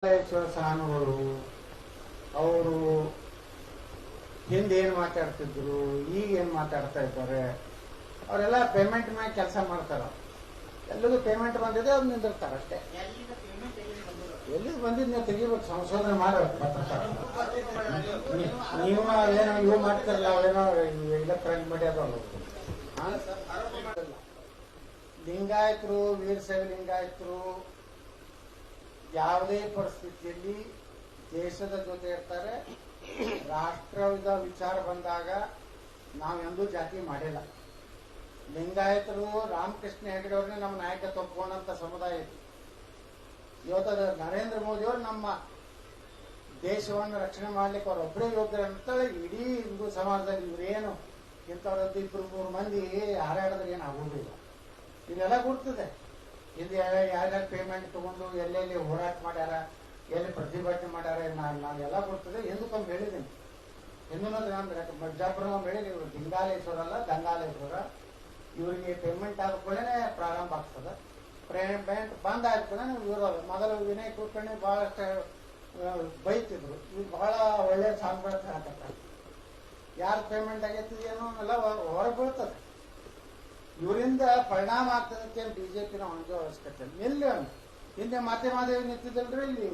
ಸಾನುಗಳು ಅವರು ಹಿಂದೆ ಏನು ಮಾತಾಡ್ತಿದ್ರು, ಈಗ ಏನು ಮಾತಾಡ್ತಾ ಇದ್ದಾರೆ. ಅವರೆಲ್ಲ ಪೇಮೆಂಟ್ ಮ್ಯಾಗ ಕೆಲಸ ಮಾಡ್ತಾರ. ಎಲ್ಲರಿಗೂ ಪೇಮೆಂಟ್ ಬಂದಿದೆ, ಅವ್ರು ನಿಂದಿರ್ತಾರೆ ಅಷ್ಟೇ. ಎಲ್ಲಿ ಬಂದಿದ್ದು ನೀವು ತೆಗಿಬೇಕು, ಸಂಶೋಧನೆ ಮಾಡಬೇಕು. ನೀವು ಏನೋ ಇವು ಮಾಡ್ತಿರಲ್ಲ, ಅವೇನೋ ಇಲೆಕ್ಟ್ರಾನಿಕ್ ಮೀಡಿಯಾದವರು. ಲಿಂಗಾಯತರು, ವೀರಶೈವ ಲಿಂಗಾಯತರು ಯಾವುದೇ ಪರಿಸ್ಥಿತಿಯಲ್ಲಿ ದೇಶದ ಜೊತೆ ಇರ್ತಾರೆ. ರಾಷ್ಟ್ರದ ವಿಚಾರ ಬಂದಾಗ ನಾವೆಂದೂ ಜಾತಿ ಮಾಡಿಲ್ಲ. ಲಿಂಗಾಯತರು ರಾಮಕೃಷ್ಣ ಹೆಗಡೆ ಅವ್ರನ್ನೇ ನಮ್ಮ ನಾಯಕತ್ವ ಒಪ್ಕೊಂಡಂತ ಸಮುದಾಯ ಇದೆ. ಇವತ್ತು ನರೇಂದ್ರ ಮೋದಿ ಅವರು ನಮ್ಮ ದೇಶವನ್ನು ರಕ್ಷಣೆ ಮಾಡ್ಲಿಕ್ಕೆ ಅವರೊಬ್ಬರೇ ಯೋಗ್ಯರು ಅಂತೇಳಿ ಇಡೀ ಹಿಂದೂ ಸಮಾಜದಲ್ಲಿ ಇವರೇನು ಇಂಥವ್ರದ್ದು 2-3 ಮಂದಿ ಹಾರಾಡಿದ್ರೆ ಏನು ಆಗುವುದಿಲ್ಲ. ಇದೆಲ್ಲ ಗುರ್ತದೆ. ಇಲ್ಲಿ ಯಾರ್ಯಾರು ಪೇಮೆಂಟ್ ತಗೊಂಡು ಎಲ್ಲೆಲ್ಲಿ ಹೋರಾಟ ಮಾಡ್ಯಾರ, ಎಲ್ಲಿ ಪ್ರತಿಭಟನೆ ಮಾಡ್ಯಾರ, ನಾನೆಲ್ಲ ಗುರ್ತದೆ. ಹಿಂದಕ್ಕೊಂದು ಹೇಳಿದ್ದೀನಿ. ಹಿಂದೂನಂದ್ರೆ ನಾನು ಮಜ್ಜಾಪುರ ಹೇಳಿದ್ದೀನಿ. ಇವರು ಲಿಂಗಾಲೇಶ್ವರ ಅಲ್ಲ, ಗಂಗಾಲೇಶ್ವರ. ಇವರಿಗೆ ಪೇಮೆಂಟ್ ಆದ ಕೂಡಲೇ ಪ್ರಾರಂಭ ಆಗ್ತದೆ. ಪೇಮೆಂಟ್ ಬಂದ್ ಆದ ಕೂಡ ಇವರು ಮೊದಲು ವಿನಯ್ ಕುಲಕರ್ಣಿ ಬಹಳಷ್ಟು ಬೈತಿದ್ರು. ಇವ್ರು ಬಹಳ ಒಳ್ಳೆ ಸಾಂಪ್ರದಾಯ ಹಾಕತ್ತಾರೆ. ಯಾರು ಪೇಮೆಂಟ್ ಆಗೈತಿ ಏನೋ ಎಲ್ಲ ಹೊರಗೆ ಬೀಳ್ತದೆ. ಇವರಿಂದ ಪರಿಣಾಮ ಆಗ್ತದೆ ಅಂತ ಬಿಜೆಪಿನ ಹೊಂದೋ ಅವಶ್ಯಕತೆ. ಎಲ್ಲಿ ಹಿಂದೆ ಮಾತೆ ಮಾದೇವಿ ನಿಂತಿದ್ದಲ್ರಿ ಇಲ್ಲಿ.